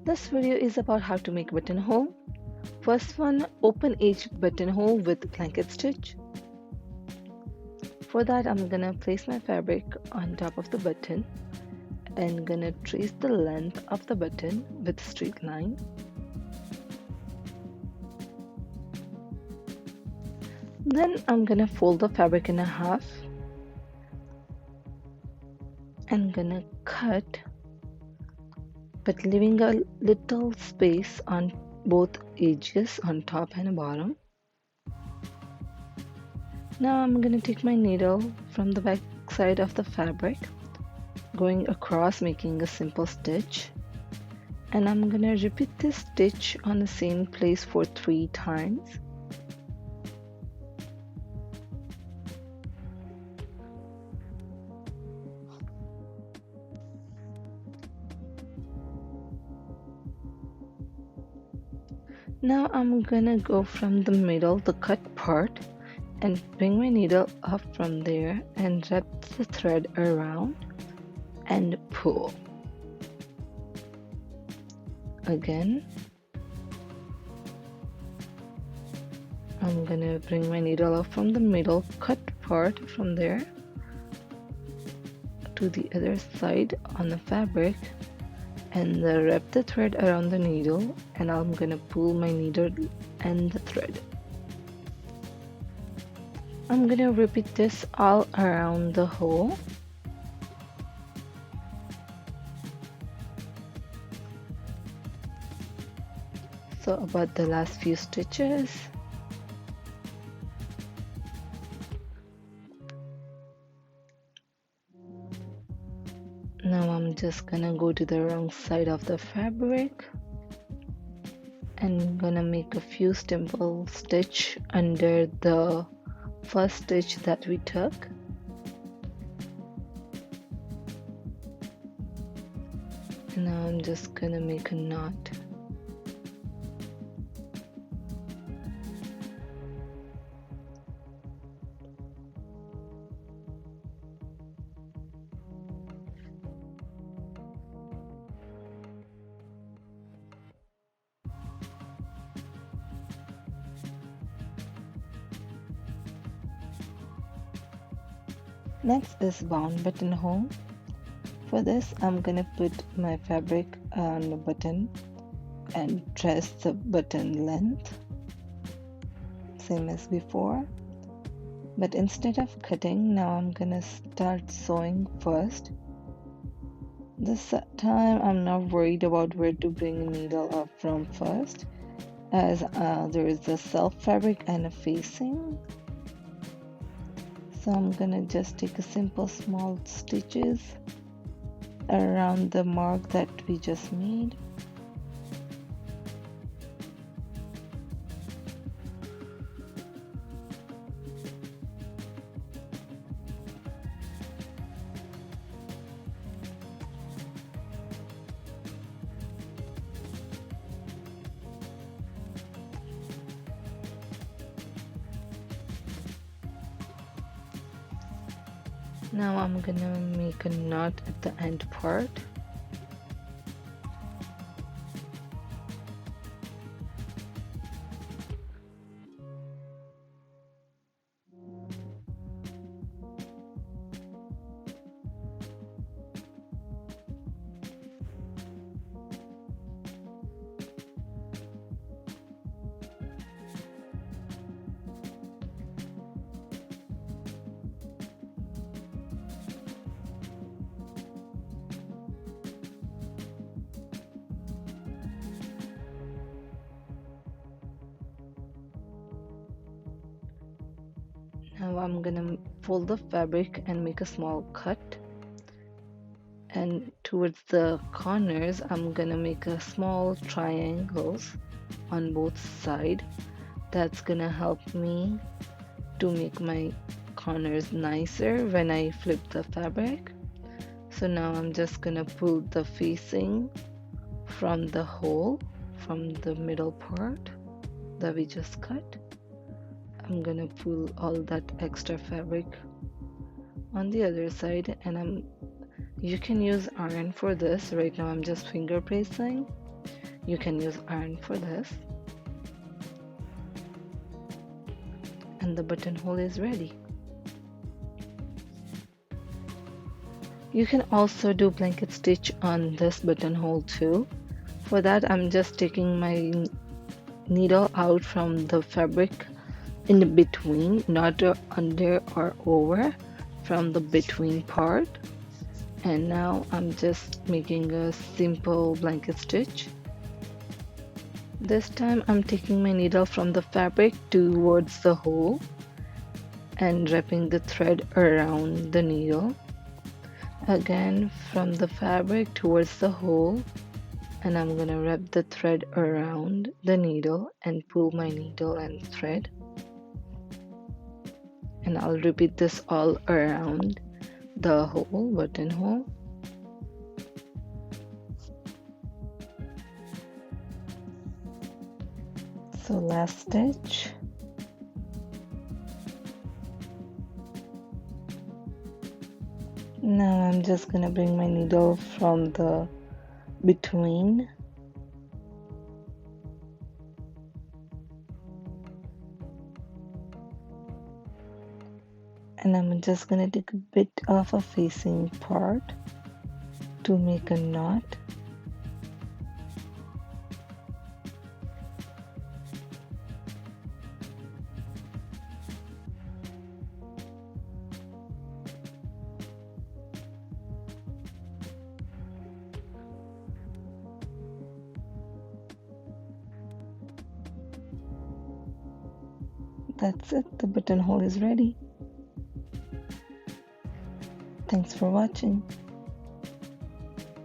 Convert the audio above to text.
This video is about how to make buttonhole. First one, open each buttonhole with blanket stitch. For that, I'm gonna place my fabric on top of the button and gonna trace the length of the button with a straight line. Then I'm gonna fold the fabric in half and gonna cut, but leaving a little space on both edges on top and bottom. Now I'm gonna take my needle from the back side of the fabric, going across, making a simple stitch, and I'm gonna repeat this stitch on the same place for 3 times. Now I'm gonna go from the middle, the cut part, and bring my needle up from there and wrap the thread around and pull. Again, I'm gonna bring my needle up from the middle, cut part from there to the other side on the fabric, and wrap the thread around the needle, and I'm gonna pull my needle and the thread. I'm gonna repeat this all around the hole. So about the last few stitches. Now I'm just gonna go to the wrong side of the fabric and gonna make a few simple stitch under the first stitch that we took. And now I'm just gonna make a knot. Next is bound buttonhole. For this, I'm gonna put my fabric on the button and trace the button length, same as before. But instead of cutting, now I'm gonna start sewing first. This time I'm not worried about where to bring a needle up from first, as there is a self fabric and a facing. So I'm gonna just take a simple small stitches around the mark that we just made. Now I'm gonna make a knot at the end part. Now I'm gonna fold the fabric and make a small cut, and towards the corners I'm gonna make a small triangles on both sides. That's gonna help me to make my corners nicer when I flip the fabric. So now I'm just gonna pull the facing from the hole, from the middle part that we just cut. I'm gonna pull all that extra fabric on the other side, and you can use iron for this. Right now I'm just finger pressing, You can use iron for this. And the buttonhole is ready. You can also do blanket stitch on this buttonhole too. For that, I'm just taking my needle out from the fabric in between, not under or over, from the between part. And now I'm just making a simple blanket stitch. This time I'm taking my needle from the fabric towards the hole and wrapping the thread around the needle. Again from the fabric towards the hole, and I'm gonna wrap the thread around the needle and pull my needle and thread. And I'll repeat this all around the hole, buttonhole. So last stitch. Now I'm just gonna bring my needle from the between and I'm just gonna take a bit of a facing part to make a knot. That's it, the buttonhole is ready. Thanks for watching.